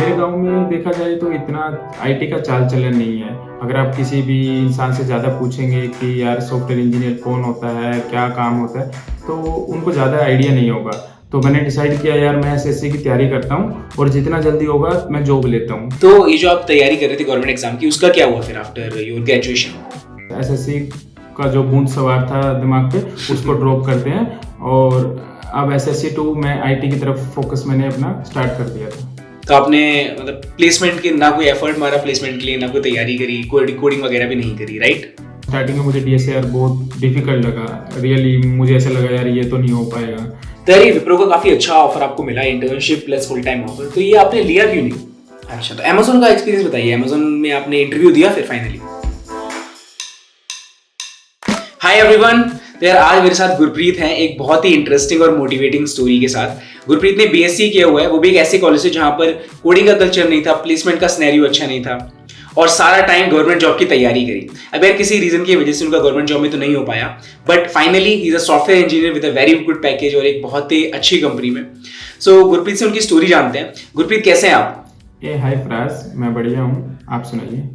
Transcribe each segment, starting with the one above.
मेरे गांव में देखा जाए तो इतना आईटी का चाल चलन नहीं है। अगर आप किसी भी इंसान से ज़्यादा पूछेंगे कि यार सॉफ्टवेयर इंजीनियर कौन होता है, क्या काम होता है, तो उनको ज़्यादा आइडिया नहीं होगा। तो मैंने डिसाइड किया यार मैं एसएससी की तैयारी करता हूँ और जितना जल्दी होगा मैं जॉब लेता हूँ। तो ये जो आप तैयारी कर रहे थे गवर्नमेंट एग्जाम की, उसका क्या हुआ फिर आफ्टर योर ग्रेजुएशन? एसएससी का जो बूंद सवार था दिमाग पे उसको ड्रॉप करते हैं और अब एसएससी 2 मैं आईटी की तरफ फोकस मैंने अपना स्टार्ट कर दिया था। तो आपने मतलब प्लेसमेंट के ना कोई एफर्ट मारा प्लेसमेंट के लिए, ना कोई तैयारी करी, कोडिंग वगैरह भी नहीं करी, राइट? स्टार्टिंग में मुझे डीएसआर बहुत डिफिकल्ट लगा, रियली मुझे ऐसा लगा यार ये तो नहीं हो पाएगा। तो यार ये विप्रो का काफी अच्छा ऑफर आपको मिला, internship plus full time offer, तो ये आपने लिया क्यों नहीं? अच्छा, तो अमेज़न का एक्सपीरियंस बताइए, अमेज़न में आपने इंटरव्यू दिया फिर फाइनली? हाय एवरीवन, तो यार आज मेरे साथ गुरप्रीत हैं एक बहुत ही इंटरेस्टिंग और मोटिवेटिंग स्टोरी के साथ। गुरप्रीत ने बीएससी किया हुआ है, वो भी एक ऐसे कॉलेज से जहां पर कोडिंग का कल्चर नहीं था, प्लेसमेंट का सिनेरियो अच्छा नहीं था और सारा टाइम गवर्नमेंट जॉब की तैयारी करी। अब यार किसी रीजन की वजह से उनका गवर्नमेंट जॉब में तो नहीं हो पाया, but finally he is a software engineer with a very good package और एक बहुत ही अच्छी कंपनी में। सो गुरप्रीत से उनकी स्टोरी जानते हैं। गुरप्रीत कैसे हैं आप? हाय फराज, मैं बढ़िया हूँ, आप सुनाइए।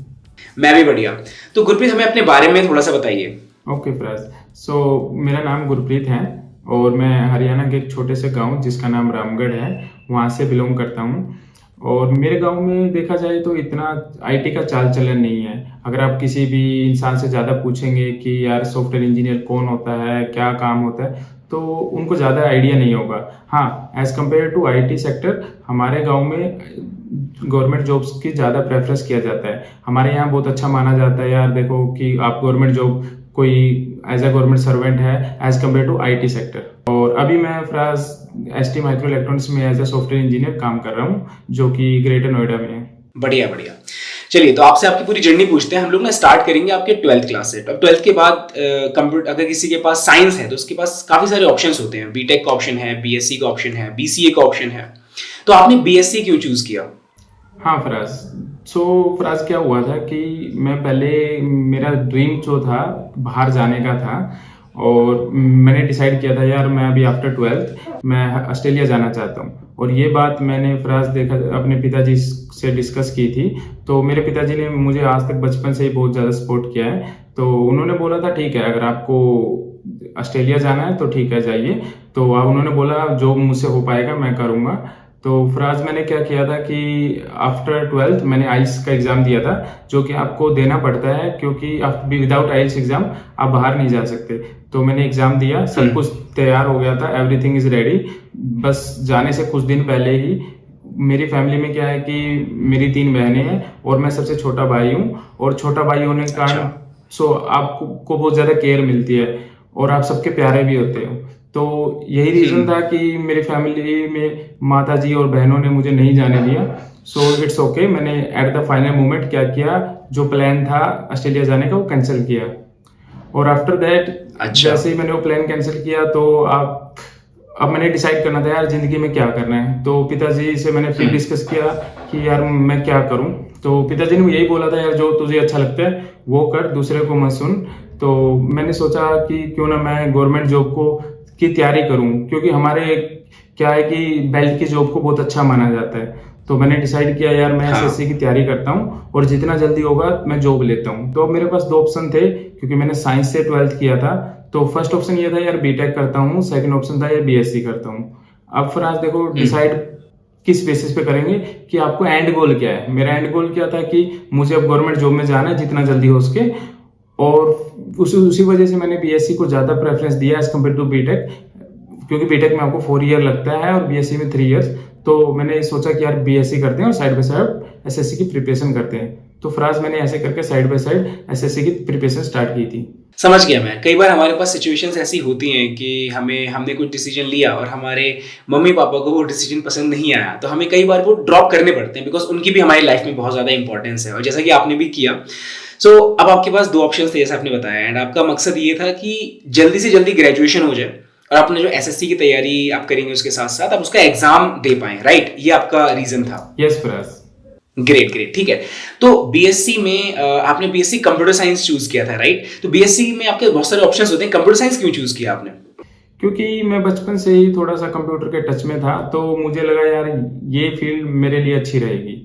मैं भी बढ़िया। तो गुरप्रीत हमें अपने बारे में थोड़ा सा बताइए। ओके फराज, सो मेरा नाम गुरप्रीत है और मैं हरियाणा के एक छोटे से गांव जिसका नाम रामगढ़ है वहाँ से बिलोंग करता हूँ। और मेरे गांव में देखा जाए तो इतना आईटी का चाल चलन नहीं है। अगर आप किसी भी इंसान से ज़्यादा पूछेंगे कि यार सॉफ्टवेयर इंजीनियर कौन होता है, क्या काम होता है, तो उनको ज़्यादा आइडिया नहीं होगा। हाँ, as compared to IT sector हमारे गांव में गवर्नमेंट जॉब्स की ज़्यादा प्रेफरेंस किया जाता है। हमारे यहाँ बहुत अच्छा माना जाता है यार, देखो कि आप गवर्नमेंट जॉब कोई एज ए गवर्नमेंट सर्वेंट है as compared to IT sector. और अभी मैं फ्राज एसटी माइक्रो इलेक्ट्रॉनिक्स में एज ए सॉफ्टवेयर इंजीनियर काम कर रहा हूँ जो कि ग्रेटर नोएडा में है। बढ़िया बढ़िया। चलिए, तो आपसे आपकी पूरी जर्नी पूछते हैं। हम लोग ना स्टार्ट करेंगे आपके 12th क्लास से। अब 12th के बाद कंप्यूटर, अगर किसी के पास साइंस है तो उसके पास काफी सारे ऑप्शंस होते हैं। बीटेक का ऑप्शन है, बीएससी का ऑप्शन है, बीसीए का ऑप्शन है। तो आपने बीएससी क्यों चूज किया? हाँ फराज, फराज क्या हुआ था कि मैं पहले, मेरा ड्रीम जो था बाहर जाने का था और मैंने डिसाइड किया था यार मैं अभी आफ्टर 12th मैं ऑस्ट्रेलिया जाना चाहता हूँ। और ये बात मैंने फराज देखा अपने पिताजी से डिस्कस की थी। तो मेरे पिताजी ने मुझे आज तक बचपन से ही बहुत ज़्यादा सपोर्ट किया है। तो उन्होंने बोला था ठीक है अगर आपको ऑस्ट्रेलिया जाना है तो ठीक है जाइए। तो उन्होंने बोला जो मुझसे हो पाएगा मैं करूँगा। तो फराज मैंने क्या किया था कि आफ्टर 12th मैंने आइल्स का एग्ज़ाम दिया था जो कि आपको देना पड़ता है क्योंकि विदाउट आइल्स एग्ज़ाम आप बाहर नहीं जा सकते। तो मैंने एग्ज़ाम दिया, सब कुछ तैयार हो गया था, एवरीथिंग इज़ रेडी। बस जाने से कुछ दिन पहले ही मेरी फैमिली में क्या है कि मेरी 3 बहनें हैं और मैं सबसे छोटा भाई हूँ। और छोटा भाई होने के कारण आपको बहुत ज़्यादा केयर मिलती है और आप सबके प्यारे भी होते हो। तो यही रीजन था कि मेरी फैमिली में माता जी और बहनों ने मुझे नहीं जाने दिया। सो इट्स ओके, मैंने एट द फाइनल मोमेंट क्या किया, जो प्लान था ऑस्ट्रेलिया जाने का वो कैंसिल किया। और आफ्टर दैट जैसे ही मैंने वो प्लान कैंसिल किया तो अब मैंने डिसाइड करना था यार जिंदगी में क्या करना है। तो पिताजी से मैंने फिर डिस्कस किया कि यार मैं क्या करूं। तो पिताजी ने यही बोला था यार जो तुझे अच्छा लगता है वो कर, दूसरे को मत सुन। तो मैंने सोचा कि क्यों ना मैं गवर्नमेंट जॉब की तैयारी करूं क्योंकि हमारे क्या है कि बेल्ट की जॉब को बहुत अच्छा माना जाता है। तो मैंने डिसाइड किया यार मैं एसएससी की तैयारी करता हूं और जितना जल्दी होगा मैं जॉब लेता हूं। तो मेरे पास 2 ऑप्शन थे क्योंकि मैंने साइंस से 12th किया था। तो फर्स्ट ऑप्शन ये था यार बीटेक करता हूँ, सेकंड ऑप्शन था यार बीएससी करता हूँ। अब फिर आज देखो डिसाइड किस बेसिस पे करेंगे कि आपको एंड गोल क्या है। मेरा एंड गोल क्या था कि मुझे अब गवर्नमेंट जॉब में जाना है जितना जल्दी हो सके। और उसी वजह से मैंने बीएससी को ज़्यादा प्रेफरेंस दिया एज कम्पेयर टू बीटेक, क्योंकि बीटेक में आपको 4 ईयर लगता है और बीएससी में 3 इयर्स। तो मैंने सोचा कि यार बीएससी करते हैं और साइड बाय साइड एसएससी की प्रिपरेशन करते हैं। तो फ्राज मैंने ऐसे करके साइड बाय साइड एसएससी की प्रिपरेशन स्टार्ट की थी। समझ गया मैं। कई बार हमारे पास सिचुएशंस ऐसी होती हैं कि हमने कुछ डिसीजन लिया और हमारे मम्मी पापा को वो डिसीजन पसंद नहीं आया, तो हमें कई बार वो ड्रॉप करने पड़ते हैं बिकॉज उनकी भी हमारी लाइफ में बहुत ज़्यादा इंपॉर्टेंस है, और जैसा कि आपने भी किया। सो अब आपके पास 2 ऑप्शन थे जैसा आपने बताया, एंड आपका मकसद ये था कि जल्दी से जल्दी ग्रेजुएशन हो जाए और आपने जो एसएससी की तैयारी आप करेंगे उसके साथ साथ आप उसका एग्जाम दे पाए, राइट? ये आपका रीजन था। यस फराज। ग्रेट ग्रेट, ठीक है। तो बीएससी में आपने बीएससी कंप्यूटर साइंस चूज किया था, राइट? तो बीएससी में आपके बहुत सारे ऑप्शंस होते हैं, कंप्यूटर साइंस क्यों चूज किया आपने? क्योंकि मैं बचपन से ही थोड़ा सा कंप्यूटर के टच में था, तो मुझे लगा यार ये फील्ड मेरे लिए अच्छी रहेगी।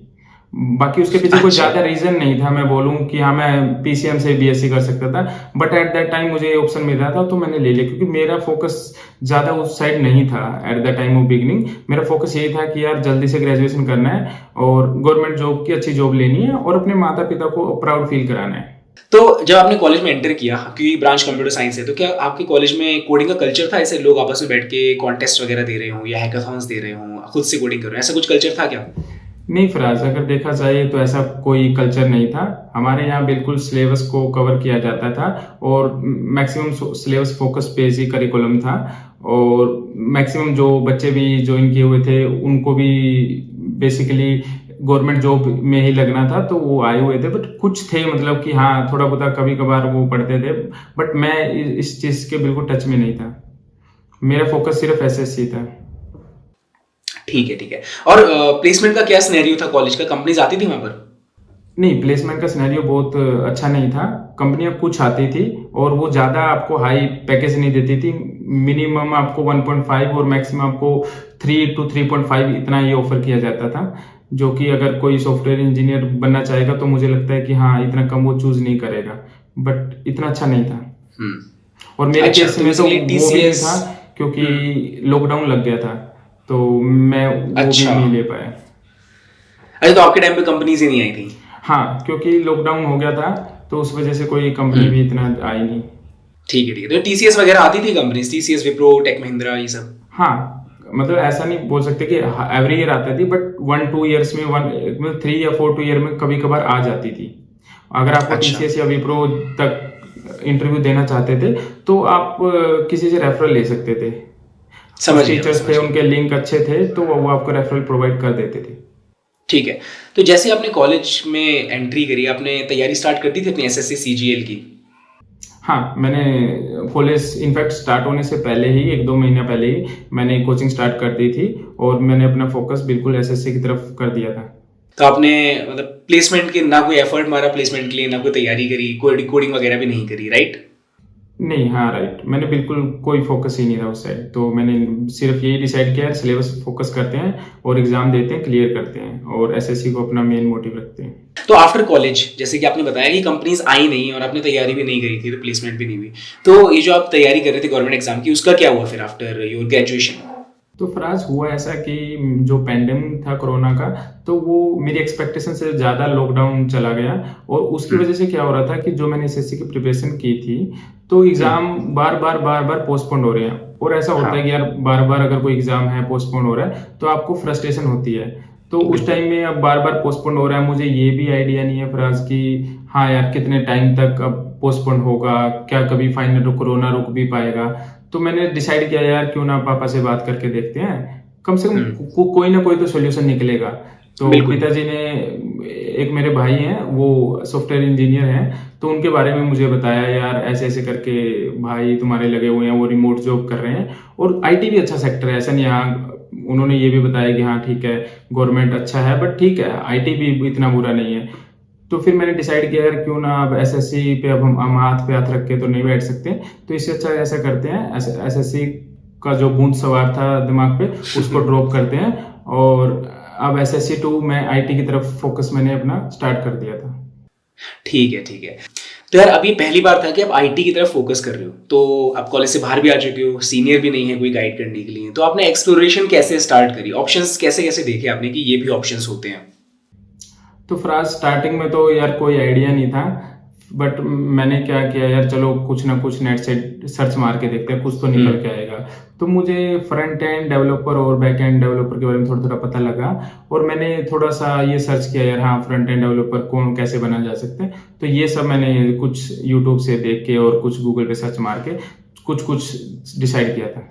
बाकी उसके पीछे कोई अच्छा। ज़्यादा रीज़न नहीं था मैं बोलूँ कि हाँ मैं पीसीएम से बीएससी कर सकता था, बट एट दैट टाइम मुझे ये ऑप्शन मिल रहा था तो मैंने ले लिया, क्योंकि मेरा फोकस ज़्यादा उस साइड नहीं था at the time of beginning. मेरा फोकस यही था कि यार जल्दी से ग्रेजुएशन करना है और गवर्नमेंट जॉब की अच्छी जॉब लेनी है और अपने माता पिता को प्राउड फील कराना है। तो जब आपने कॉलेज में एंटर किया, क्योंकि ब्रांच कंप्यूटर साइंस है, तो क्या आपके कॉलेज में कोडिंग का कल्चर था? ऐसे लोग आपस में बैठ के कॉन्टेस्ट वगैरह दे रहे हों या हैकाथॉन्स दे रहे हों, खुद से कोडिंग कर रहे हो, ऐसा कुछ कल्चर था क्या? नहीं फराज, अगर देखा जाए तो ऐसा कोई कल्चर नहीं था। हमारे यहाँ बिल्कुल सिलेबस को कवर किया जाता था और मैक्सिमम सिलेबस फोकस पे ही करिकुलम था, और मैक्सिमम जो बच्चे भी ज्वाइन किए हुए थे उनको भी बेसिकली गवर्नमेंट जॉब में ही लगना था, तो वो आए हुए थे। बट कुछ थे मतलब कि हाँ थोड़ा बहुत कभी कभार वो पढ़ते थे, बट मैं इस चीज़ के बिल्कुल टच में नहीं था। मेरा फोकस सिर्फ एसएससी था। ठीक है, ठीक है। और प्लेसमेंट का क्या सिनेरियो था कॉलेज का? कंपनीज आती थी वहां पर? नहीं, प्लेसमेंट का सिनेरियो बहुत अच्छा नहीं था। कंपनियां कुछ आती थी और वो ज़्यादा आपको हाई पैकेज नहीं देती थी। मिनिमम आपको 1.5 और मैक्सिमम आपको 3 to 3.5 इतना ही ऑफर किया जाता था, जो कि अगर कोई सॉफ्टवेयर इंजीनियर बनना चाहेगा तो मुझे लगता है कि हाँ इतना कम वो चूज नहीं करेगा, बट इतना अच्छा नहीं था। और मेरे अच्छा, केस तो में तो वो बेसिकली भी नहीं TCS। था, क्योंकि लॉकडाउन लग गया था तो मैं वो भी अच्छा। नहीं ले पाया। अच्छा, तो आपके टाइम पे कंपनीज ही नहीं आई थी? हाँ, क्योंकि लॉकडाउन हो गया था तो उस वजह से कोई कंपनी भी इतना आई नहीं। ठीक है, ठीक है। तो TCS वगैरह आती थी companies, TCS, Wipro, Tech Mahindra, ये सब? हाँ, मतलब ऐसा नहीं बोल सकते कि एवरी ईयर आती थी, बट 1-2 ईयर्स में 3 या 4 ईयर में कभी कभार आ जाती थी। अगर आपको अच्छा। टीसीएस या विप्रो तक इंटरव्यू देना चाहते थे तो आप किसी से रेफरल ले सकते थे। समझ कुछ गया, टीचर्स समझ थे, गया। उनके लिंक अच्छे थे तो वो आपको रेफरल प्रोवाइड कर देते थे। ठीक है। तो जैसे आपने कॉलेज में एंट्री करी, आपने तैयारी स्टार्ट कर दी थी अपनी एसएससी सीजीएल की? हाँ, मैंने कॉलेज इनफैक्ट स्टार्ट होने से पहले ही 1-2 महीना पहले ही मैंने कोचिंग स्टार्ट कर दी थी और मैंने अपना फोकस बिल्कुल एसएससी की तरफ कर दिया था। तो आपने मतलब प्लेसमेंट के ना कोई एफर्ट मारा प्लेसमेंट के लिए, ना कोई तैयारी करी, कोडिंग वगैरह भी नहीं करी, राइट? नहीं, हाँ राइट, मैंने बिल्कुल कोई फोकस ही नहीं था उस साइड। तो मैंने सिर्फ यही डिसाइड किया सिलेबस फोकस करते हैं और एग्जाम देते हैं, क्लियर करते हैं और एसएससी को अपना मेन मोटिव रखते हैं। तो आफ्टर कॉलेज, जैसे कि आपने बताया कि कंपनीज आई नहीं और आपने तैयारी भी नहीं करी थी, तो प्लेसमेंट भी नहीं हुई, तो ये जो आप तैयारी कर रहे थे गवर्नमेंट एग्जाम की, उसका क्या हुआ फिर आफ्टर योर ग्रेजुएशन? तो फराज हुआ ऐसा कि जो पैंडेमिक था कोरोना का, तो वो मेरी एक्सपेक्टेशन से ज़्यादा लॉकडाउन चला गया और उसकी वजह से क्या हो रहा था कि जो मैंने एसएससी की प्रिपरेशन की थी तो एग्ज़ाम बार बार पोस्टपोन हो रहे हैं। और ऐसा होता है कि यार बार बार अगर कोई एग्ज़ाम है पोस्टपोन हो रहा है तो आपको फ्रस्ट्रेशन होती है। तो उस टाइम में अब बार बार पोस्टपोन हो रहा है, मुझे ये भी आइडिया नहीं है फराज कि हाँ यार कितने टाइम तक अब पोस्टपोन होगा, क्या कभी फाइनल कोरोना रुक भी पाएगा। तो मैंने डिसाइड किया यार क्यों ना पापा से बात करके देखते हैं, कम से कम कोई ना कोई तो सोल्यूशन निकलेगा। तो बिल्कुल। पिताजी ने, एक मेरे भाई हैं वो सॉफ्टवेयर इंजीनियर हैं, तो उनके बारे में मुझे बताया यार ऐसे ऐसे करके भाई तुम्हारे लगे हुए हैं, वो रिमोट जॉब कर रहे हैं और आईटी भी अच्छा सेक्टर है, ऐसा नहीं। हाँ, उन्होंने ये भी बताया कि हाँ ठीक है गवर्नमेंट अच्छा है बट ठीक है आईटी भी इतना बुरा नहीं है। तो फिर मैंने डिसाइड किया यार क्यों ना अब एसएससी पे अब हम हाथ पे हाथ रख के तो नहीं बैठ सकते, तो इससे अच्छा ऐसा करते हैं एसएससी का जो बूंद सवार था दिमाग पे उसको ड्रॉप करते हैं और अब एसएससी 2 मैं आईटी की तरफ फोकस मैंने अपना स्टार्ट कर दिया था। ठीक है, ठीक है। तो यार अभी पहली बार था कि आप आईटी की तरफ फोकस कर रहे हो, तो आप कॉलेज से बाहर भी आ चुके हो, सीनियर भी नहीं है कोई गाइड करने के लिए, तो आपने एक्सप्लोरेशन कैसे स्टार्ट करी, ऑप्शंस कैसे कैसे देखे आपने कि ये भी ऑप्शंस होते हैं? तो फराज स्टार्टिंग में तो यार कोई आइडिया नहीं था, बट मैंने क्या किया यार चलो कुछ ना कुछ नेट से सर्च मार के देखते हैं, कुछ तो निकल के आएगा। तो मुझे फ्रंट एंड डेवलपर और बैक एंड डेवलपर के बारे में थोड़ा थोड़ा पता लगा और मैंने थोड़ा सा ये सर्च किया यार हाँ फ्रंट एंड डेवलपर कौन कैसे बना जा सकते हैं। तो ये सब मैंने कुछ यूट्यूब से देख के और कुछ गूगल पे सर्च मार के कुछ कुछ डिसाइड किया था।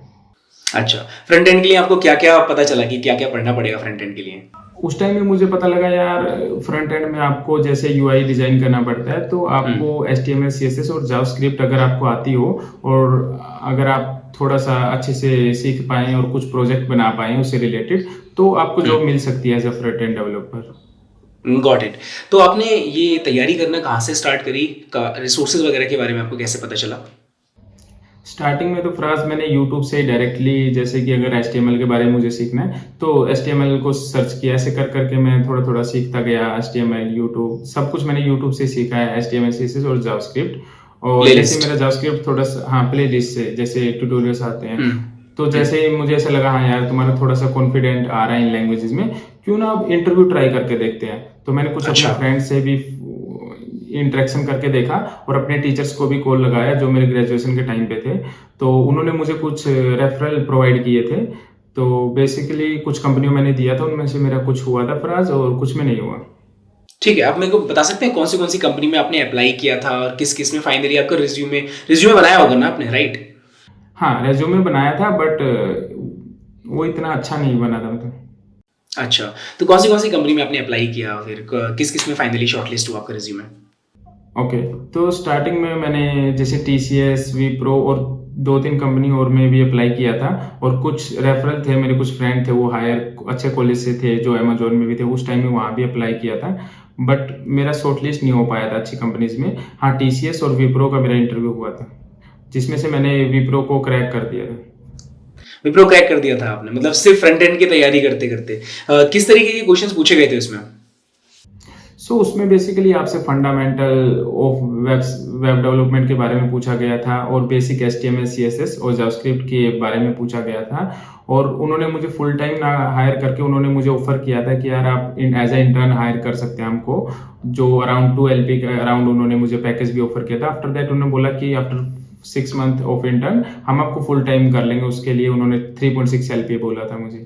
अच्छा, फ्रंट एंड के लिए आपको क्या क्या पता चला कि क्या क्या पढ़ना पड़ेगा फ्रंट एंड के लिए? उस टाइम में मुझे पता लगा यार फ्रंट एंड में आपको जैसे यूआई डिजाइन करना पड़ता है, तो आपको HTML CSS और जावास्क्रिप्ट अगर आपको आती हो और अगर आप थोड़ा सा अच्छे से सीख पाएं और कुछ प्रोजेक्ट बना पाएं उससे रिलेटेड, तो आपको जॉब मिल सकती है as a front end developer. Got it. तो आपने ये तैयारी करना कहाँ से स्टार्ट करी, रिसोर्सेज वगैरह के बारे में आपको कैसे पता चला? स्टार्टिंग में तो फ्राज मैंने यूट्यूब से डायरेक्टली, जैसे कि अगर HTML के बारे में मुझे सीखना है तो HTML को सर्च किया, ऐसे कर करके मैं थोड़ा थोड़ा सीखता गया। HTML, यूट्यूब, सब कुछ मैंने यूट्यूब से सीखा है, HTML, CSS और जावास्क्रिप्ट। और जैसे प्लेलिस्ट। मेरा जावास्क्रिप्ट थोड़ा सा, हाँ, प्ले लिस्ट से जैसे ट्यूटोरियल्स आते हैं, हम्म। तो जैसे ही मुझे ऐसा लगा, हाँ यार तुम्हारा थोड़ा सा कॉन्फिडेंट आ रहा है इन लैंग्वेजेस में, क्यों ना अब इंटरव्यू ट्राई करके देखते हैं। तो मैंने कुछ अपने अच्छा। फ्रेंड से भी इंटरेक्शन करके देखा और अपने टीचर्स को भी कॉल लगाया जो मेरे ग्रेजुएशन के टाइम पे थे, तो उन्होंने मुझे कुछ रेफरल प्रोवाइड किए थे। तो बेसिकली कुछ कंपनियों मैंने दिया था, उनमें से मेरा कुछ हुआ था फराज और कुछ में नहीं हुआ। ठीक है, आप मेरे को बता सकते हैं कौन सी कंपनी में आपने अप्लाई किया था और किस किस में फाइनली आपका रिज्यूमे बनाया होगा ना आपने, राइट? हाँ, रेज्यूमे बनाया था, बट वो इतना अच्छा नहीं बना था मतलब। अच्छा, तो कौन सी कंपनी में आपने अप्लाई किया, फिर किस किस में फाइनली शॉर्टलिस्ट हुआ आपका रिज्यूमे? ओके, तो स्टार्टिंग में मैंने जैसे TCS, विप्रो और 2-3 कंपनी और में भी अप्लाई किया था, और कुछ रेफरल थे, मेरे कुछ फ्रेंड थे वो हायर अच्छे कॉलेज से थे जो अमेजोन में भी थे, उस टाइम में वहाँ भी अप्लाई किया था, बट मेरा शॉर्टलिस्ट नहीं हो पाया था अच्छी कंपनीज में। हाँ, TCS और विप्रो का मेरा इंटरव्यू हुआ था, जिसमें से मैंने विप्रो को क्रैक कर दिया था। विप्रो क्रैक कर दिया था आपने, मतलब सिर्फ फ्रंट एंड की तैयारी करते करते। किस तरीके के क्वेश्चंस पूछे गए थे उसमें? सो उसमें बेसिकली आपसे फंडामेंटल ऑफ वेब डेवलपमेंट के बारे में पूछा गया था, और बेसिक HTML, CSS और जावास्क्रिप्ट के बारे में पूछा गया था। और उन्होंने मुझे फुल टाइम ना हायर करके उन्होंने मुझे ऑफर किया था कि यार आप एज ए इंटर्न हायर कर सकते हैं हमको, जो अराउंड 2 LP के अराउंड उन्होंने मुझे पैकेज भी ऑफर किया था। आफ्टर दैट उन्होंने बोला कि आफ्टर 6 मंथ ऑफ इंटर्न हम आपको फुल टाइम कर लेंगे, उसके लिए उन्होंने 3.6 LP बोला था मुझे।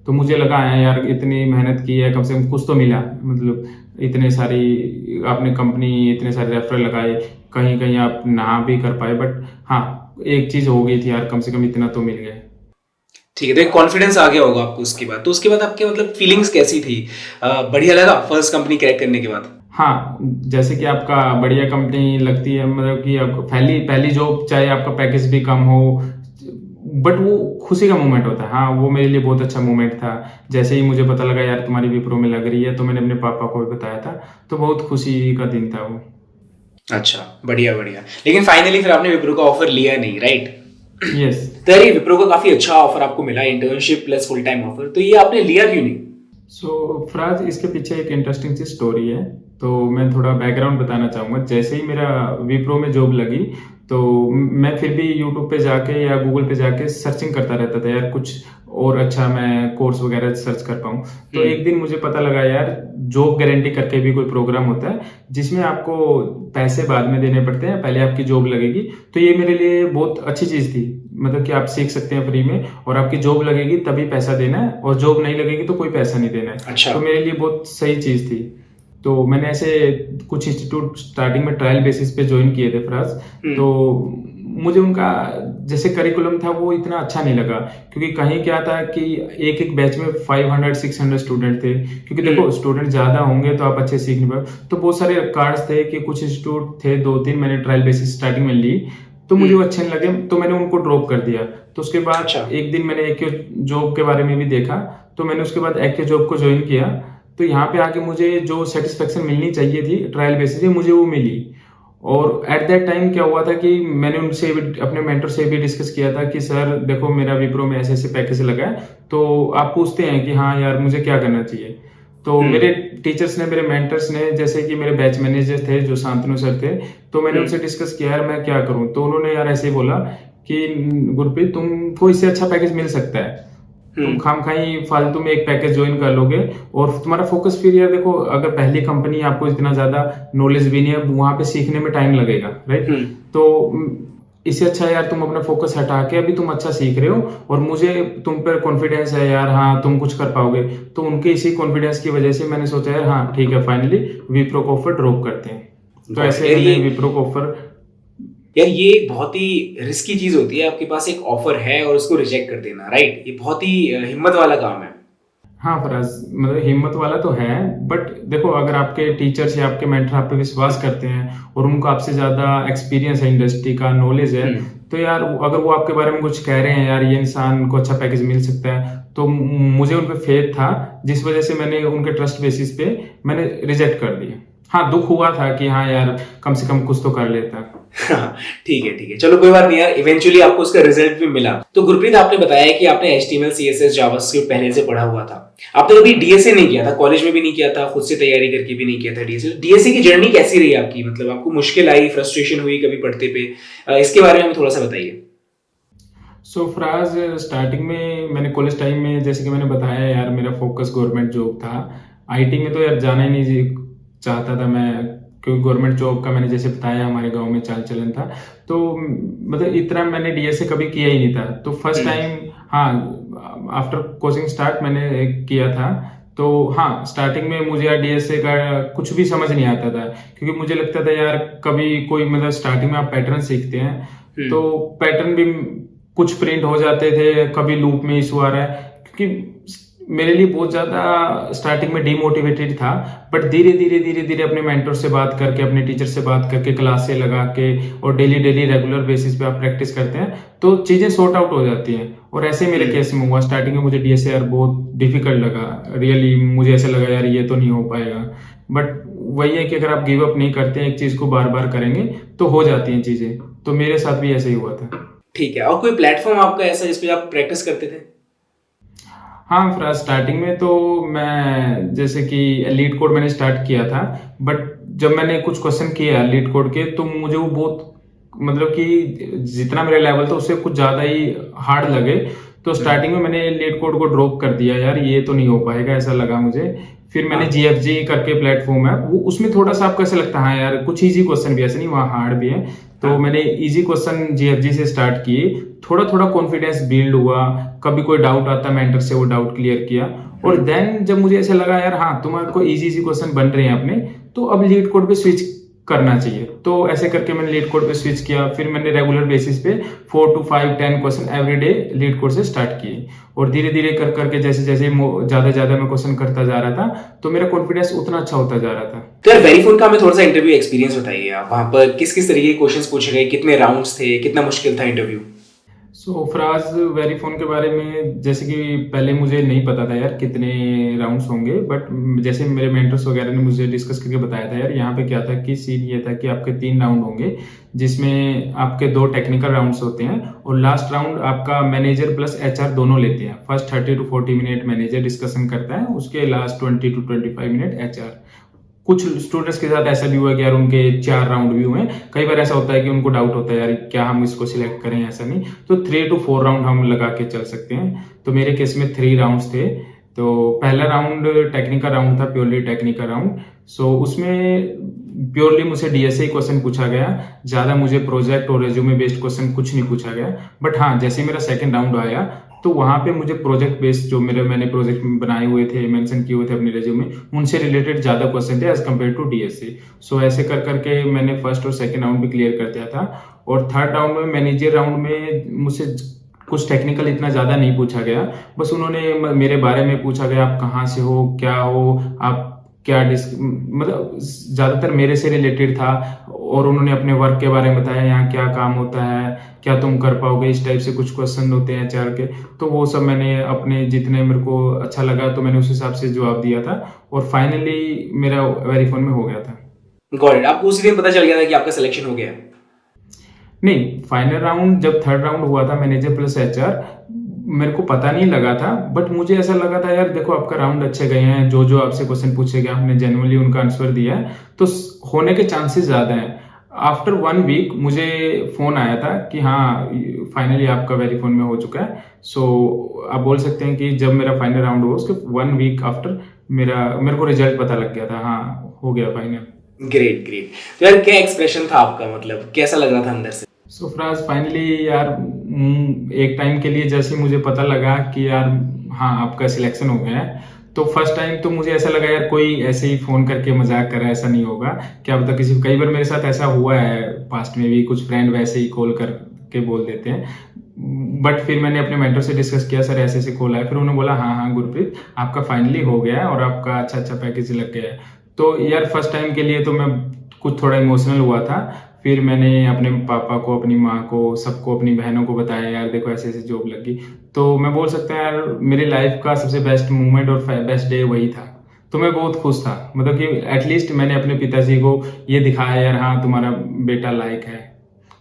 तो मुझे लगा है यार इतनी मेहनत की है, कम से कम कुछ तो मिला, मतलब इतने सारी आपने कंपनी, इतने सारे रेफरल लगाए, कहीं कहीं आप ना भी कर पाए, बट हाँ एक चीज हो गई थी यार, कम से कम इतना तो मिल गया। ठीक है, तो एक कॉन्फिडेंस आ गया होगा आपको उसके बाद। तो उसके बाद आपके मतलब फीलिंग्स कैसी थी? बढ़िया लगा फर्स्ट कंपनी क्रैक करने के बाद? हाँ, जैसे कि आपका बढ़िया कंपनी लगती है, मतलब कि आपको पहली पहली जॉब, चाहे आपका पैकेज भी कम हो, बट वो खुशी का मोमेंट होता है। हाँ, वो मेरे लिए बहुत अच्छा मोमेंट था। जैसे ही मुझे पता लगा यार तुम्हारी विप्रो में लग रही है, तो मैंने अपने पापा को भी बताया था, तो बहुत खुशी का दिन था वो। अच्छा, बढ़िया बढ़िया। लेकिन फाइनली फिर आपने विप्रो का ऑफर लिया नहीं, राइट? यस। तो यार ये विप्रो का काफी अच्छा ऑफर आपको मिला, internship plus full time offer, तो ये आपने लिया क्यों नहीं? सो फ्राज, इसके पीछे एक इंटरेस्टिंग सी स्टोरी है, तो मैं थोड़ा बैकग्राउंड बताना चाहूँगा। जैसे ही मेरा विप्रो में जॉब लगी, तो मैं फिर भी यूट्यूब पे जाके या गूगल पे जाके सर्चिंग करता रहता था यार, कुछ और अच्छा मैं कोर्स वगैरह सर्च कर पाऊँ। तो एक दिन मुझे पता लगा यार, जॉब गारंटी करके भी कोई प्रोग्राम होता है जिसमें आपको पैसे बाद में देने पड़ते हैं, पहले आपकी जॉब लगेगी। तो ये मेरे लिए बहुत अच्छी चीज थी, मतलब कि आप सीख सकते हैं फ्री में, और आपकी जॉब लगेगी तभी पैसा देना है, और जॉब नहीं लगेगी तो कोई पैसा नहीं देना है। अच्छा। तो मेरे लिए बहुत सही चीज थी। तो मैंने ऐसे कुछ इंस्टीट्यूट स्टार्टिंग में ट्रायल बेसिस पे ज्वाइन किए थे फ्राज। तो मुझे उनका जैसे करिकुलम था वो इतना अच्छा नहीं लगा, क्योंकि कहीं क्या था कि एक एक बैच में 500-600 स्टूडेंट थे, क्योंकि देखो स्टूडेंट ज्यादा होंगे तो आप अच्छे सीख नहीं पाओ। तो बहुत सारे कार्ड्स थे कि कुछ इंस्टीट्यूट थे, 2-3 मैंने ट्रायल बेसिस स्टार्टिंग में ली, तो मुझे वो अच्छे नहीं लगे, तो मैंने उनको ड्रॉप कर दिया। तो उसके बाद अच्छा। एक दिन मैंने एक जॉब के बारे में भी देखा, तो मैंने उसके बाद एक जॉब को ज्वाइन किया। तो यहाँ पे आके मुझे जो सेटिस्फेक्शन मिलनी चाहिए थी ट्रायल बेसिस पे, मुझे वो मिली। और एट दैट टाइम क्या हुआ था कि मैंने उनसे भी, अपने मेंटर से भी डिस्कस किया था कि सर देखो मेरा विप्रो में ऐसे ऐसे पैकेज लगा है, तो आप पूछते हैं कि हाँ यार मुझे क्या करना चाहिए। तो मेरे टीचर्स ने, मेरे मेंटर्स ने, जैसे कि मेरे बैच मैनेजर थे जो शांतनु सर थे, तो मैंने उनसे डिस्कस किया यार मैं क्या करूं। तो उन्होंने यार ऐसे ही बोला कि गुरप्रीत तुमको इससे अच्छा पैकेज मिल सकता है, तुम खामखाई फालतू में एक पैकेज ज्वाइन कर लोगे, और तुम्हारा फोकस फिर यार देखो, अगर पहली कंपनी आपको इतना ज्यादा नॉलेज भी नहीं है, वहां पे सीखने में टाइम लगेगा, राइट? तो इससे अच्छा यार तुम अपना फोकस हटा के, अभी तुम अच्छा सीख रहे हो और मुझे तुम पर कॉन्फिडेंस है यार, हाँ तुम कुछ कर पाओगे। तो उनके इसी कॉन्फिडेंस की वजह से मैंने सोचा यार हाँ ठीक है, फाइनली विप्रो को ऑफर ड्रॉप करते हैं। तो ऐसे मैंने विप्रो को ऑफर। यार ये बहुत ही रिस्की चीज होती है, आपके पास एक ऑफर है और उसको रिजेक्ट कर देना, राइट? ये बहुत ही हिम्मत वाला काम है। हाँ फराज, मतलब हिम्मत वाला तो है, बट देखो अगर आपके टीचर्स या आपके मेंटर आप पे विश्वास करते हैं और उनको आपसे ज्यादा एक्सपीरियंस है, इंडस्ट्री का नॉलेज है, तो यार अगर वो आपके बारे में कुछ कह रहे हैं यार ये इंसान को अच्छा पैकेज मिल सकता है, तो मुझे उन पे फेथ था, जिस वजह से मैंने उनके ट्रस्ट बेसिस पे मैंने रिजेक्ट कर दिया। हाँ दुख हुआ था कि हाँ यार कम से कम कुछ तो कर लेता। हाँ, ठीक है, ठीक है, चलो कोई बात नहीं यार, इवेंचुअली आपको उसका रिजल्ट भी मिला। तो गुरप्रीत, आपने बताया कि आपने HTML CSS जावास्क्रिप्ट पहले से पढ़ा हुआ था, आपने कभी DSA नहीं किया था, कॉलेज में भी नहीं किया था, खुद से तैयारी करके भी नहीं किया था DSA की जर्नी कैसी रही आपकी, मतलब आपको मुश्किल आई, फ्रस्ट्रेशन हुई कभी पढ़ते पे, इसके बारे में हमें थोड़ा सा बताइए। सो फ्राज, स्टार्टिंग में मैंने कॉलेज टाइम में जैसे कि मैंने बताया यार, मेरा फोकस गवर्नमेंट जॉब था। आईटी में तो यार जाना ही नहीं चाहता था मैं, क्योंकि गवर्नमेंट जॉब का मैंने जैसे बताया हमारे गांव में चाल चलन था। तो मतलब इतना मैंने डीएसए कभी किया ही नहीं था। तो फर्स्ट टाइम, हाँ, आफ्टर कोचिंग स्टार्ट मैंने किया था। तो हाँ, स्टार्टिंग में मुझे यार डीएसए का कुछ भी समझ नहीं आता था, क्योंकि मुझे लगता था यार कभी कोई मतलब स्टार्टिंग में आप पैटर्न सीखते हैं तो पैटर्न भी कुछ प्रिंट हो जाते थे, कभी लूप में इशू आ रहा है, क्योंकि मेरे लिए बहुत ज्यादा स्टार्टिंग में डिमोटिवेटेड था। बट धीरे धीरे धीरे धीरे अपने मेंटर से बात करके, अपने टीचर से बात करके, क्लास से लगा के और डेली डेली रेगुलर बेसिस पे आप प्रैक्टिस करते हैं तो चीजें सॉर्ट आउट हो जाती हैं। और ऐसे मेरे केस में हुआ। स्टार्टिंग में मुझे डीएसए यार बहुत डिफिकल्ट लगा, रियली मुझे ऐसा लगा यार ये तो नहीं हो पाएगा। बट वही है कि अगर आप गिव अप नहीं करते हैं, एक चीज को बार बार करेंगे तो हो जाती हैं चीजें। तो मेरे साथ भी ऐसे ही हुआ था। ठीक है, और कोई प्लेटफॉर्म आपका ऐसा जिसपे आप प्रैक्टिस करते थे? हाँ, फिर स्टार्टिंग में तो मैं जैसे कि लीड कोड मैंने स्टार्ट किया था। बट जब मैंने कुछ क्वेश्चन किया लीड कोड के तो मुझे वो बहुत मतलब कि जितना मेरा लेवल था उससे कुछ ज्यादा ही हार्ड लगे। तो स्टार्टिंग में मैंने लीड कोड को ड्रॉप कर दिया, यार ये तो नहीं हो पाएगा ऐसा लगा मुझे। फिर मैंने GFG करके प्लेटफॉर्म है वो, उसमें थोड़ा सा आपको ऐसा लगता है हाँ यार कुछ इजी क्वेश्चन भी, ऐसे नहीं वहाँ हार्ड भी है। तो मैंने इजी क्वेश्चन GFG से स्टार्ट किए, थोड़ा थोड़ा कॉन्फिडेंस बिल्ड हुआ। कभी कोई डाउट आता मेंटर से, वो डाउट क्लियर किया। और देन जब मुझे ऐसा लगा यार हाँ तुम्हारे को इजी इजी क्वेश्चन बन रहे हैं अपने, तो अब लीड कोड पे स्विच करना चाहिए। तो ऐसे करके मैंने लीड कोड पे स्विच किया। फिर मैंने रेगुलर बेसिस पे 4 to 5 10 question every day leet code से स्टार्ट किए। और धीरे धीरे कर करके जैसे जैसे ज्यादा ज्यादा मैं क्वेश्चन करता जा रहा था तो मेरा कॉन्फिडेंस उतना अच्छा होता जा रहा था। तो यार वेरीफोन का हमें थोड़ा सा इंटरव्यू एक्सपीरियंस बताइए आप, वहां पर किस किस तरीके के क्वेश्चंस पूछे गए, कितने राउंड्स थे, कितना मुश्किल था इंटरव्यू? सो फराज, वेरीफोन के बारे में जैसे कि पहले मुझे नहीं पता था यार कितने राउंड्स होंगे। बट जैसे मेरे मेंटर्स वगैरह ने मुझे डिस्कस करके बताया था यार, यहाँ पे क्या था कि सीन ये था कि आपके 3 राउंड होंगे, जिसमें आपके 2 टेक्निकल राउंड्स होते हैं और लास्ट राउंड आपका मैनेजर प्लस HR दोनों लेते हैं। First 30 to 40 minute manager discussion करता है, उसके लास्ट 20 to 25 मिनट HR। कुछ स्टूडेंट्स के साथ ऐसा भी हुआ कि यार उनके 4 राउंड भी हुए। कई बार ऐसा होता है कि उनको डाउट होता है यार क्या हम इसको सिलेक्ट करें, ऐसा नहीं। तो 3 to 4 राउंड हम लगा के चल सकते हैं। तो मेरे केस में 3 राउंड्स थे। तो पहला राउंड टेक्निकल राउंड था, प्योरली टेक्निकल राउंड। सो उसमें प्योरली मुझे डीएसए क्वेश्चन पूछा गया, ज्यादा मुझे प्रोजेक्ट और रेज्यूमे बेस्ड क्वेश्चन कुछ नहीं पूछा गया। बट हाँ, जैसे मेरा सेकंड राउंड आया तो वहां पे मुझे प्रोजेक्ट बेस्ड जो मैंने प्रोजेक्ट बनाए हुए थे, मेंशन किए हुए थे अपने रेज्यूमे, उनसे रिलेटेड ज्यादा क्वेश्चन थे एज कम्पेयर टू डीएसए। सो ऐसे कर करके मैंने फर्स्ट और सेकंड राउंड भी क्लियर कर दिया था। और थर्ड राउंड में, मैनेजर राउंड में, मुझसे कुछ टेक्निकल इतना ज्यादा नहीं पूछा गया। बस उन्होंने मेरे बारे में पूछा गया, आप कहाँ से हो, क्या हो, आप क्या मतलब ज्यादातर मेरे से रिलेटेड था। और उन्होंने अपने वर्क के बारे में बताया, यहाँ क्या काम होता है, क्या तुम कर पाओगे, इस टाइप से कुछ क्वेश्चन होते हैं HR के। तो वो सब मैंने अपने जितने मेरे को अच्छा लगा तो मैंने उस हिसाब से जवाब दिया था। और फाइनली मेरा वेरीफोन में हो गया था। Got it. आपको उसी दिन पता चल गया था कि आपका सिलेक्शन हो गया? नहीं, फाइनल राउंड जब थर्ड राउंड हुआ था मैनेजर प्लस HR, मेरे को पता नहीं लगा था। बट मुझे ऐसा लगा था यार देखो आपका राउंड अच्छे गए हैं, जो जो आपसे क्वेश्चन पूछे गए आपने जेन्युइनली उनका आंसर दिया है, तो होने के चांसेस ज्यादा हैं। आफ्टर 1 वीक मुझे फोन आया था कि हाँ फाइनली आपका वेरीफोन में हो चुका है। सो आप बोल सकते हैं कि जब मेरा फाइनल राउंड हुआ उसके 1 वीक आफ्टर मेरे को रिजल्ट पता लग गया था, हाँ हो गया फाइनल। Great great. तो यार क्या एक्सप्रेशन था आपका, मतलब कैसा लग रहा था अंदर से? सो फ्राज, फाइनली यार एक टाइम के लिए जैसे मुझे पता लगा कि यार हाँ आपका सिलेक्शन हो गया है, तो फर्स्ट टाइम तो मुझे ऐसा लगा यार कोई ऐसे ही फोन करके मजाक कर रहा है, ऐसा नहीं होगा, क्या पता किसी। कई बार मेरे साथ ऐसा हुआ है पास्ट में भी, कुछ फ्रेंड वैसे ही कॉल करके बोल देते हैं। बट फिर मैंने अपने मेंटर से डिस्कस किया, सर ऐसे ऐसे कॉल आया। फिर उन्होंने बोला हाँ हाँ गुरप्रीत, आपका फाइनली हो गया है और आपका अच्छा अच्छा पैकेज लग गया है। तो यार फर्स्ट टाइम के लिए तो मैं कुछ थोड़ा इमोशनल हुआ था। फिर मैंने अपने पापा को, अपनी माँ को, सबको, अपनी बहनों को बताया यार देखो ऐसे ऐसे जॉब लगी। तो मैं बोल सकता हूँ यार मेरी लाइफ का सबसे बेस्ट मोमेंट और बेस्ट डे वही था। तो मैं बहुत खुश था, मतलब कि एटलीस्ट मैंने अपने पिताजी को ये दिखाया यार हाँ तुम्हारा बेटा लायक है।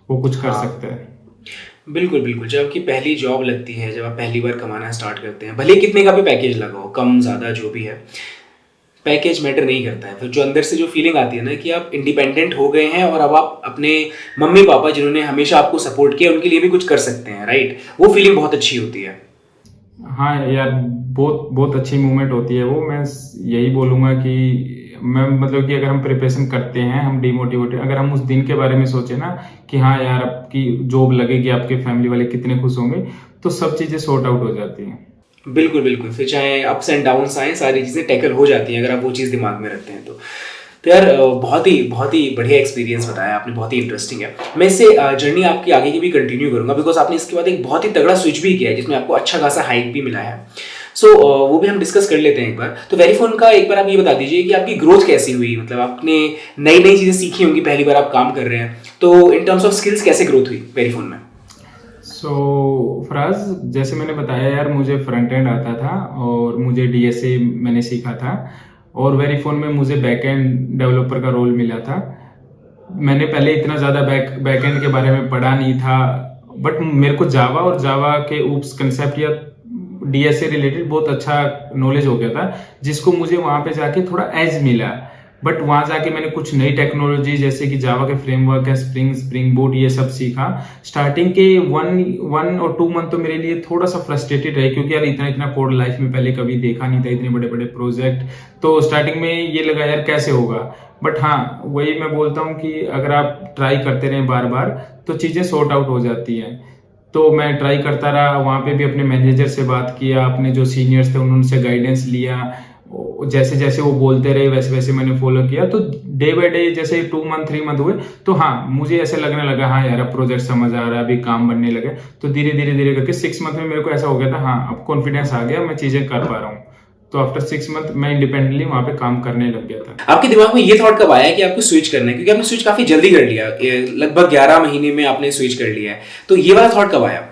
वो कुछ कर हाँ। सकता है। बिल्कुल, बिल्कुल। जब आपकी पहली जॉब लगती है, जब आप पहली बार कमाना स्टार्ट करते हैं, भले ही कितने का भी पैकेज लगा हो, कम ज़्यादा जो भी है, पैकेज मैटर नहीं करता है। फिर जो अंदर से जो फीलिंग आती है ना कि आप इंडिपेंडेंट हो गए हैं और अब आप अपने मम्मी-पापा जिन्होंने हमेशा आपको सपोर्ट किया, उनके लिए भी कुछ कर सकते हैं, राइट? वो फीलिंग बहुत अच्छी होती है। हाँ यार, बहुत बहुत अच्छी मूवमेंट होती है वो। मैं यही बोलूँगा कि मैं मतलब कि अगर हम प्रिपरेशन करते हैं, हम डिमोटिवेटेड, अगर हम उस दिन के बारे में सोचें ना कि हाँ यार आपकी जॉब लगेगी, आपके फैमिली वाले कितने खुश होंगे, तो सब चीज़ें सॉर्ट आउट हो जाती हैं। बिल्कुल, बिल्कुल। फिर चाहे अप्स एंड डाउन्स आएँ, सारी चीज़ें टैकल हो जाती हैं अगर आप वो चीज़ दिमाग में रखते हैं तो। तो यार बहुत ही बढ़िया एक्सपीरियंस बताया आपने, बहुत ही इंटरेस्टिंग है। मैं इससे जर्नी आपकी आगे की भी कंटिन्यू करूँगा बिकॉज़ आपने इसके बाद एक बहुत ही तगड़ा स्विच भी किया है जिसमें आपको अच्छा खासा हाइक भी मिला है। सो वो भी हम डिस्कस कर लेते हैं एक बार। तो वेरीफोन का एक बार आप ये बता दीजिए कि आपकी ग्रोथ कैसी हुई? मतलब आपने नई-नई चीज़ें सीखी होंगी, पहली बार आप काम कर रहे हैं। तो इन टर्म्स ऑफ स्किल्स कैसे ग्रोथ हुई वेरीफोन में? फराज, जैसे मैंने बताया यार, मुझे फ्रंट एंड आता था और मुझे डीएसए मैंने सीखा था, और वेरीफोन में मुझे बैक एंड डेवलपर का रोल मिला था। मैंने पहले इतना ज़्यादा बैक एंड के बारे में पढ़ा नहीं था, बट मेरे को जावा और जावा के ऊप्स कंसेप्ट या डीएसए रिलेटेड बहुत अच्छा नॉलेज हो गया था, जिसको मुझे वहाँ पे जाके थोड़ा एज मिला। बट वहाँ जाके मैंने कुछ नई टेक्नोलॉजी जैसे कि जावा के फ्रेमवर्क है, स्प्रिंग बूट, ये सब सीखा। स्टार्टिंग के वन और 2 मंथ तो मेरे लिए थोड़ा सा फ्रस्ट्रेटेड रहे, क्योंकि यार इतना इतना कोड लाइफ में पहले कभी देखा नहीं था, इतने बड़े बड़े प्रोजेक्ट। तो स्टार्टिंग में ये लगा यार कैसे होगा, बट हाँ वही मैं बोलता हूँ कि अगर आप ट्राई करते रहें बार बार तो चीज़ें सॉर्ट आउट हो जाती हैं। तो मैं ट्राई करता रहा, वहाँ पे भी अपने मैनेजर से बात किया, अपने जो सीनियर्स थे उनसे गाइडेंस लिया, जैसे जैसे वो बोलते रहे वैसे वैसे मैंने फॉलो किया। तो डे बाय डे जैसे 2 मंथ 3 मंथ हुए, तो हाँ मुझे ऐसे लगने लगा हाँ यार अब प्रोजेक्ट समझ आ रहा है, अभी काम बनने लगे। तो धीरे धीरे धीरे करके 6 मंथ में मेरे को ऐसा हो गया था हाँ अब कॉन्फिडेंस आ गया, मैं चीजें कर पा रहा हूँ। तो आफ्टर 6 मंथ मैं इंडिपेंडेंटली वहाँ पे काम करने लग गया था। आपके दिमाग में ये थॉट कब आया कि आपको स्विच करना है? क्योंकि आपने स्विच काफ़ी जल्दी कर लिया, लगभग 11 महीने में आपने स्विच कर लिया है। तो ये वाला थॉट कब आया?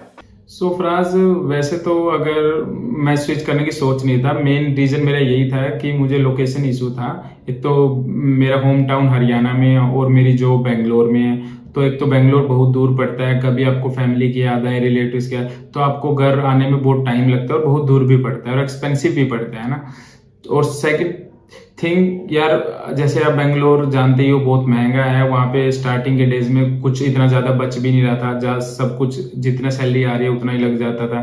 फराज, वैसे तो अगर मैं स्विच करने की सोच नहीं था, मेन रीजन मेरा यही था कि मुझे लोकेशन इशू था। एक तो मेरा होम टाउन हरियाणा में और मेरी जॉब बेंगलोर में है। तो एक तो बेंगलोर बहुत दूर पड़ता है, कभी आपको फैमिली की याद आए, रिलेटिव्स की याद, तो आपको घर आने में बहुत टाइम लगता है और बहुत दूर भी पड़ता है और एक्सपेंसिव भी पड़ता है ना। और सेकंड थिंग यार, जैसे आप बेंगलोर जानते ही हो बहुत महंगा है, वहाँ पे स्टार्टिंग के डेज में कुछ इतना ज़्यादा बच भी नहीं रहा था, जहाँ सब कुछ जितना सैलरी आ रही है उतना ही लग जाता था।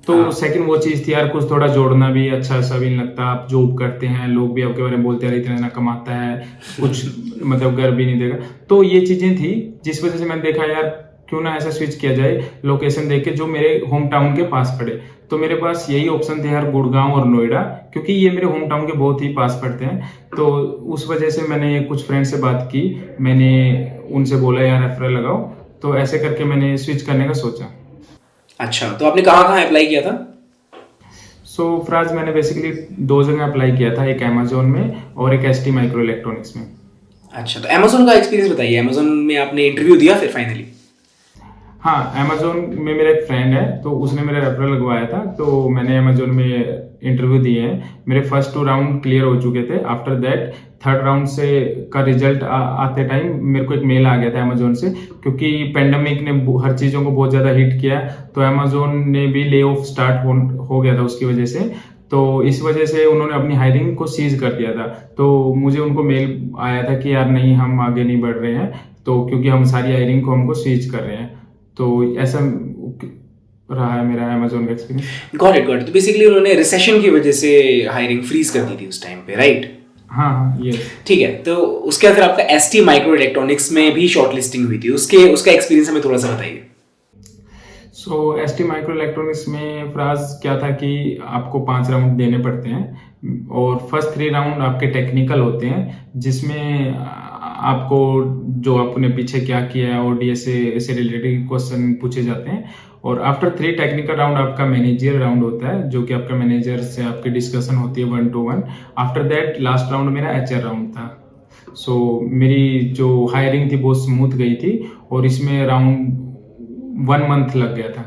तो हाँ। सेकंड वो चीज़ थी यार, कुछ थोड़ा जोड़ना भी अच्छा सा भी नहीं लगता। आप जॉब करते हैं, लोग भी आपके बारे में बोलते हैं इतना इतना कमाता है, कुछ मतलब घर भी नहीं देगा। तो ये चीज़ें थी जिस वजह से मैंने देखा यार क्यों ना ऐसा स्विच किया जाए, लोकेशन देख के जो मेरे होम टाउन के पास पड़े। तो मेरे पास यही ऑप्शन थे यार, गुड़गांव और नोएडा, क्योंकि ये मेरे होम टाउन के बहुत ही पास पड़ते हैं। तो उस वजह से मैंने कुछ फ्रेंड से बात की, मैंने उनसे बोला यार रेफरल लगाओ, तो ऐसे करके मैंने स्विच करने का सोचा। अच्छा, तो आपने कहाँ-कहाँ अप्लाई किया था? फ्राज, मैंने बेसिकली 2 जगह अप्लाई किया था, एक अमेजोन में और एक एसटी माइक्रो इलेक्ट्रॉनिक्स में। अच्छा, तो अमेज़न का एक्सपीरियंस बताइए। अमेज़न में आपने इंटरव्यू दिया फिर फाइनली? हाँ, अमेजोन में मेरा एक फ्रेंड है, तो उसने मेरा रेफरल लगवाया था, तो मैंने अमेजोन में इंटरव्यू दिए हैं। मेरे फर्स्ट 2 राउंड क्लियर हो चुके थे। आफ्टर दैट थर्ड राउंड से का रिजल्ट आते टाइम मेरे को एक मेल आ गया था अमेजोन से, क्योंकि पेंडेमिक ने हर चीज़ों को बहुत ज़्यादा हिट किया, तो अमेजोन ने भी ले ऑफ स्टार्ट हो गया था उसकी वजह से। तो इस वजह से उन्होंने अपनी हायरिंग को सीज कर दिया था। तो मुझे उनको मेल आया था कि यार नहीं, हम आगे नहीं बढ़ रहे हैं, तो क्योंकि हम सारी हायरिंग को हमको सीज कर रहे हैं। तो ऐसा रहा है मेरा अमेजोन का experience. Got it, got it. तो बेसिकली उन्होंने रिसेशन की वजह से हायरिंग फ्रीज कर दी थी उस टाइम पे, राइट? हाँ हाँ, ये ठीक है। तो उसके बाद फिर आपका एसटी माइक्रो इलेक्ट्रॉनिक्स में भी शॉर्टलिस्टिंग हुई थी, उसका एक्सपीरियंस हमें थोड़ा सा बताइए। एसटी माइक्रो इलेक्ट्रॉनिक्स में फ्राज क्या था कि आपको 5 राउंड देने पड़ते हैं, और फर्स्ट 3 राउंड आपके टेक्निकल होते हैं, जिसमें आपको जो आपने पीछे क्या किया है और डीएसए से रिलेटेड क्वेश्चन पूछे जाते हैं। और आफ्टर 3 टेक्निकल राउंड आपका मैनेजर राउंड होता है, जो कि आपका मैनेजर से आपकी डिस्कशन होती है 1-to-1। After that last round मेरा एचआर राउंड था। मेरी जो हायरिंग थी बहुत स्मूथ गई थी, और इसमें राउंड 1 मंथ लग गया था,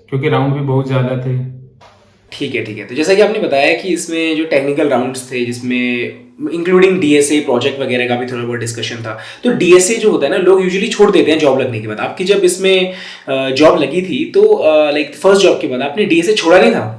क्योंकि राउंड भी बहुत ज़्यादा थे। ठीक है, ठीक है। तो जैसा कि आपने बताया कि इसमें जो टेक्निकल राउंड्स थे, जिसमें इंक्लूडिंग डीएसए प्रोजेक्ट वगैरह का भी थोड़ा बहुत डिस्कशन था, तो डीएसए जो होता है ना, लोग यूजुअली छोड़ देते हैं जॉब लगने के बाद। आपकी जब इसमें जॉब लगी थी तो लाइक फर्स्ट जॉब के बाद आपने डीएसए छोड़ा नहीं था?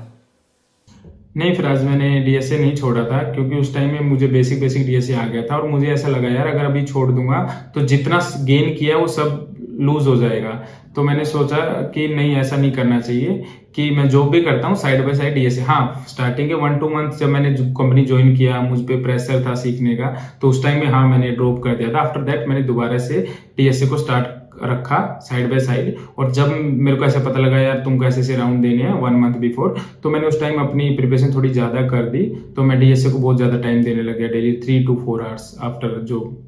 नहीं फिराज, मैंने डीएसए नहीं छोड़ा था क्योंकि उस टाइम में मुझे बेसिक डीएसए आ गया था और मुझे ऐसा लगा यार अगर अभी छोड़ दूंगा तो जितना गेन किया वो सब लूज हो जाएगा। तो मैंने सोचा कि नहीं, ऐसा नहीं करना चाहिए कि मैं जॉब भी करता हूँ साइड बाय साइड डीएसए। हाँ, स्टार्टिंग के 1-2 मंथ जब मैंने कंपनी ज्वाइन किया, मुझ पे प्रेशर था सीखने का, तो उस टाइम में हाँ मैंने ड्रॉप कर दिया था। आफ्टर दैट मैंने दोबारा से डीएसए को स्टार्ट रखा साइड बाय साइड। और जब मेरे को ऐसा पता लगा यार तुमको ऐसे राउंड देने हैं 1 मंथ बिफोर, तो मैंने उस टाइम अपनी प्रिपरेशन थोड़ी ज्यादा कर दी। तो मैं डीएसए को बहुत ज्यादा टाइम देने लग गया, daily 3 to 4 hours after job.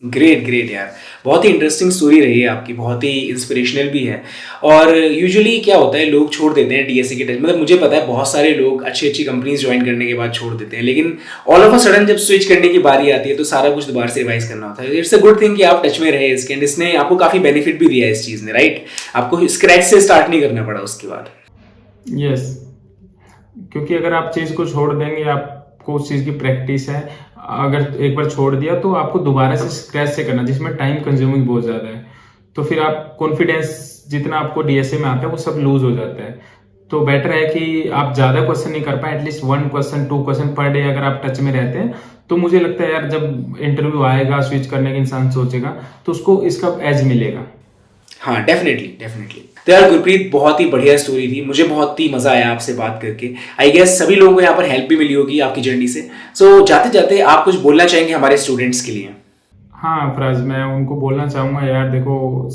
Great great यार, बहुत ही इंटरेस्टिंग स्टोरी रही है आपकी, बहुत ही इंस्पिरेशनल भी है। और यूजुअली क्या होता है, लोग छोड़ देते हैं डीएसए के टाइम, मतलब मुझे पता है बहुत सारे लोग अच्छी अच्छी कंपनीज ज्वाइन करने के बाद छोड़ देते हैं, लेकिन ऑल ऑफ अ सडन जब स्विच करने की बारी आती है तो सारा कुछ दोबारा से रिवाइज करना होता है। इट्स अ गुड थिंग कि आप टच में रहे इसके, एंड इसने आपको काफी बेनिफिट भी दिया है इस चीज ने, राइट? आपको स्क्रैच से स्टार्ट नहीं करना पड़ा उसके बाद। यस, क्योंकि अगर आप चीज को छोड़ देंगे, आपको उस चीज की प्रैक्टिस है, अगर एक बार छोड़ दिया तो आपको दोबारा से स्क्रैच से करना, जिसमें टाइम कंज्यूमिंग बहुत ज्यादा है, तो फिर आप कॉन्फिडेंस जितना आपको डीएसए में आता है वो सब लूज हो जाता है। तो बेटर है कि आप ज्यादा क्वेश्चन नहीं कर पाए, at least 1 question 2 question per day अगर आप टच में रहते हैं, तो मुझे लगता है यार जब इंटरव्यू आएगा स्विच करने का इंसान सोचेगा तो उसको इसका एज मिलेगा। हाँ, डेफिनेटली डेफिनेटली। तो यार गुरप्रीत, बहुत ही बढ़िया स्टोरी थी, मुझे बहुत ही मजा आया आपसे बात करके। आई गेस सभी लोगों को यहाँ पर हेल्प भी मिली होगी आपकी जर्नी से। सो जाते जाते आप कुछ बोलना चाहेंगे हमारे स्टूडेंट्स के लिए? हाँ फराज, मैं उनको बोलना चाहूँगा यार देखो,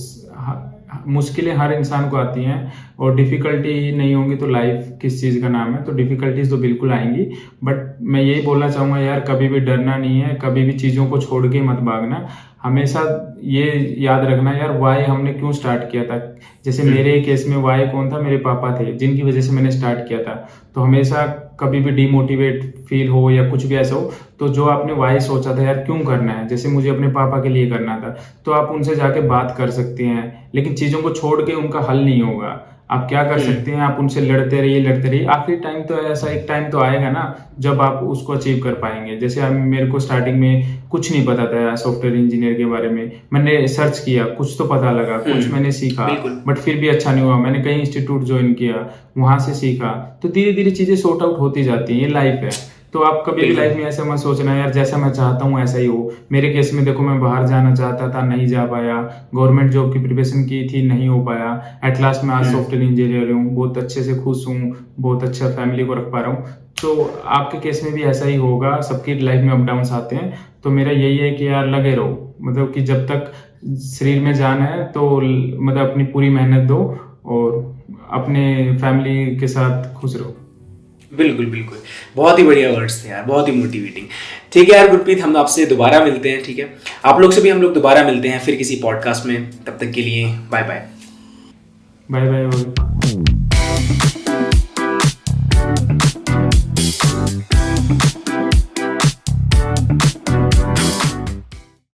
मुश्किलें हर इंसान को आती हैं और डिफ़िकल्टी नहीं होंगी तो लाइफ किस चीज़ का नाम है। तो डिफ़िकल्टीज तो बिल्कुल आएंगी, बट मैं यही बोलना चाहूँगा यार कभी भी डरना नहीं है, कभी भी चीज़ों को छोड़ के मत भागना। हमेशा ये याद रखना यार वाई हमने क्यों स्टार्ट किया था। जैसे मेरे केस में वाई कौन था, मेरे पापा थे जिनकी वजह से मैंने स्टार्ट किया था। तो हमेशा कभी भी डिमोटिवेट फील हो या कुछ भी ऐसा हो, तो जो आपने वाई सोचा था यार क्यों करना है, जैसे मुझे अपने पापा के लिए करना था, तो आप उनसे जाके बात कर सकते हैं। लेकिन चीज़ों को छोड़ के उनका हल नहीं होगा। आप क्या कर सकते हैं, आप उनसे लड़ते रहिए। आखिरी टाइम तो ऐसा एक टाइम तो आएगा ना जब आप उसको अचीव कर पाएंगे। जैसे मेरे को स्टार्टिंग में कुछ नहीं पता था सॉफ्टवेयर इंजीनियर के बारे में, मैंने सर्च किया, कुछ तो पता लगा, कुछ मैंने सीखा, बट फिर भी अच्छा नहीं हुआ। मैंने कई इंस्टीट्यूट ज्वाइन किया, वहां से सीखा, तो धीरे धीरे चीजें सॉर्ट आउट होती जाती हैं। ये लाइफ है। तो आप कभी भी लाइफ में ऐसा मत सोचना यार जैसा मैं चाहता हूँ ऐसा ही हो। मेरे केस में देखो, मैं बाहर जाना चाहता था, नहीं जा पाया। गवर्नमेंट जॉब की प्रिपरेशन की थी, नहीं हो पाया। एट लास्ट मैं आज सॉफ्टवेयर इंजीनियर हूँ, बहुत अच्छे से खुश हूँ, बहुत अच्छा फैमिली को रख पा रहा हूँ। तो आपके केस में भी ऐसा ही होगा, सबकी लाइफ में अप डाउन आते हैं। तो मेरा यही है कि यार लगे रहो, मतलब कि जब तक शरीर में जान है तो मतलब अपनी पूरी मेहनत दो और अपने फैमिली के साथ खुश रहो। बिल्कुल बिल्कुल, बहुत ही बढ़िया वर्ड्स थे यार, बहुत ही मोटिवेटिंग। ठीक है यार गुरप्रीत, हम आपसे दोबारा मिलते हैं, ठीक है? आप लोग से भी हम लोग दोबारा मिलते हैं फिर किसी पॉडकास्ट में। तब तक के लिए बाय बाय। Bye bye.